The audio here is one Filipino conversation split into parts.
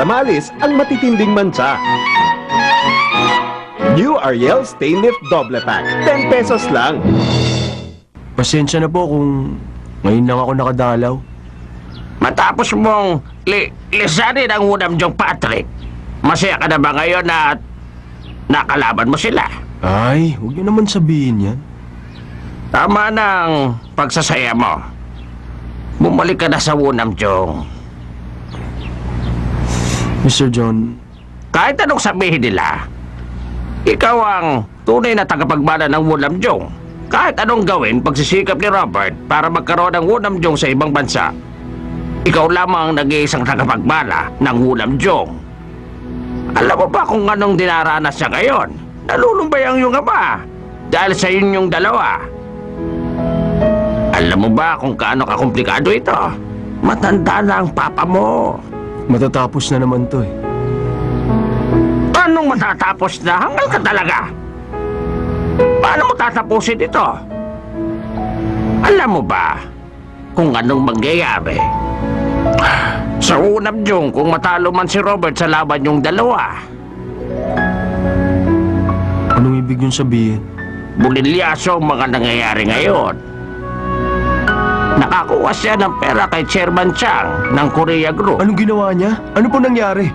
para maalis ang matitinding mancha. New Ariel Stain Lift Double Pack, 10 pesos lang. Pasensya na po kung ngayon lang ako nakadalaw. Matapos mong lisanin ang unam niyong Patrick, masaya ka na ba ngayon na nakalaban mo sila? Ay, huwag niyo naman sabihin yan. Tama ng pagsasaya mo. Bumalik ka na sa unam niyong. Mr. John, Kahit anong sabihin nila, ikaw ang tunay na tagapagmana ng Wunamjong. Kahit anong gawin pagsisikap ni Robert para magkaroon ng Wunamjong sa ibang bansa, ikaw lamang ang nag-iisang tagapagmana ng Wunamjong. Alam mo ba kung anong dinaranas siya ngayon? Nalulumbay ang iyong ama dahil sa inyong dalawa. Alam mo ba kung kaano kakomplikado ito? Matanda na ang papa mo. matatapos na naman to eh. Anong matatapos na? Hangal ka talaga. Paano mo tatapusin ito? Alam mo ba kung anong mangyayari? Sa Wunamjong, kung matalo man si Robert sa laban yung dalawa, Anong ibig niyong sabihin? bulilyaso ang mga nangyayari ngayon. Nakakuha siya ng pera kay Chairman Chang ng Korea Group. Anong ginawa niya? Ano po nangyari?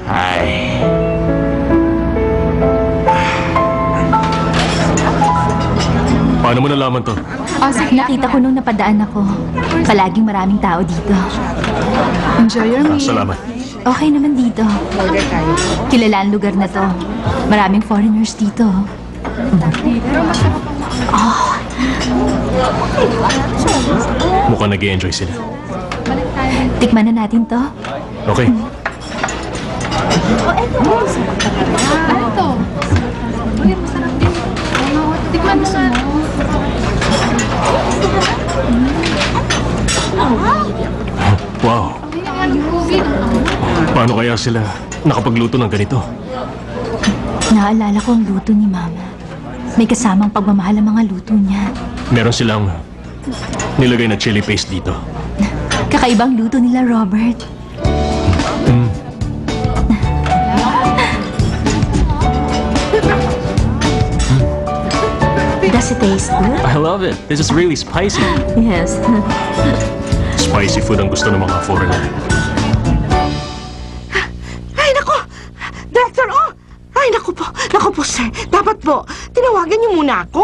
Ay... Paano mo nalaman to? Nakita ko nung napadaan ako. Palaging maraming tao dito. Enjoy your meal. Salamat. Okay naman dito. Kilala ang lugar na to. Maraming foreigners dito. Mukhang nag-i-enjoy sila. Tikman na natin to. Okay. Ano to? Uy, masarap din. Tikman mo nga. Wow. Paano kaya sila nakapagluto ng ganito? Naalala ko ang luto ni Mama. May kasamang pagmamahal ang mga luto niya. Meron silang nilagay na chili paste dito. Kakaibang luto nila, Robert. Does it taste good? I love it. This is really spicy. Yes. Spicy food ang gusto ng mga foreigner. Ay, nako! Director, oh! Ay, naku po, sir. Dapat po, tinawagan niyo muna ako.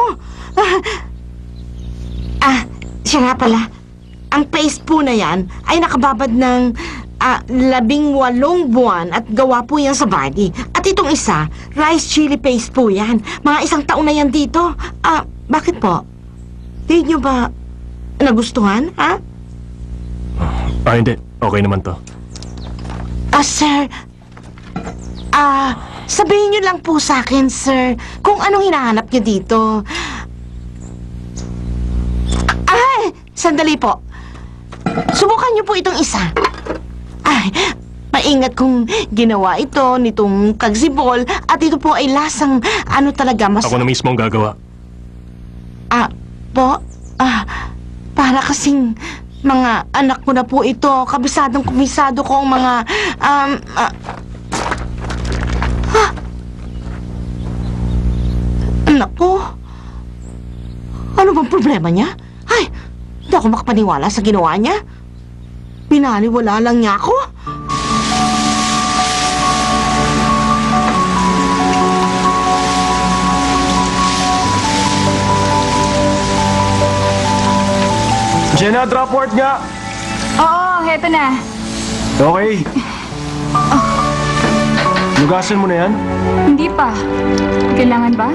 Siya nga pala. Ang paste po na yan ay nakababad ng 18 buwan at gawa po yan sa body. At itong isa, rice chili paste po yan. Mga 1 taon na yan dito. Bakit po? Di niyo ba nagustuhan, ha? Hindi. Okay naman to. Sir, sabihin niyo lang po sa akin, sir, kung anong hinahanap niyo dito. Ay, sandali po. Subukan niyo po itong isa. Ay, maingat kong ginawa ito nitong kagsibol at ito po ay lasang ano talaga mas... Ako na mismo ang gagawa. Para kasing mga anak ko na po ito. Kabisadong kumisado ko ang mga, Anak ko? Ano bang problema niya? Ay, hindi ako makapaniwala sa ginawa niya. Pinaliwala lang niya ako. Jenna, drop word nga! Oo, heto na. Okay. Lugasan mo na yan? Hindi pa. Kailangan ba?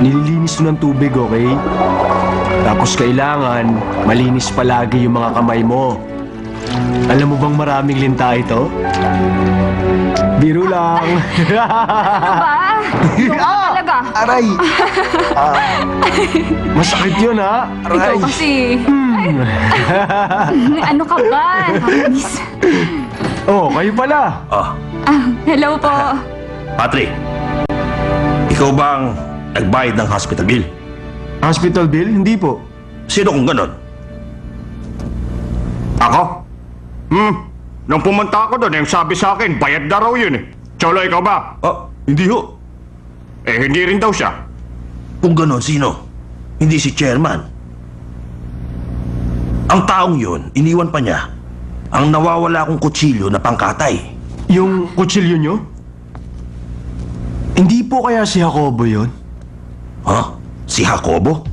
Nililinis mo ng tubig, okay? Tapos kailangan, malinis palagi yung mga kamay mo. Alam mo bang maraming linta ito? Biro lang. Ba? Ikaw talaga. Aray! Masakit yun, ha? Ikaw Aray! kasi. Ano ka ba? Nakakainis. Oh, kayo pala. Hello po. Patrick, ikaw bang nagbayad ng hospital bill? Hospital bill? Hindi po. Sino kung ganon? Ako? Nung pumunta ako doon, yung sabi sa akin, bayad na raw yun eh. Cholo, ikaw ba? Hindi ho. Eh, hindi rin daw siya. Kung ganon, sino? Hindi si chairman. Ang taong yun, iniwan pa niya ang nawawala kong kutsilyo na pangkatay. Yung kutsilyo nyo? Hindi po kaya si Jacobo yun? Ha? Si Jacobo?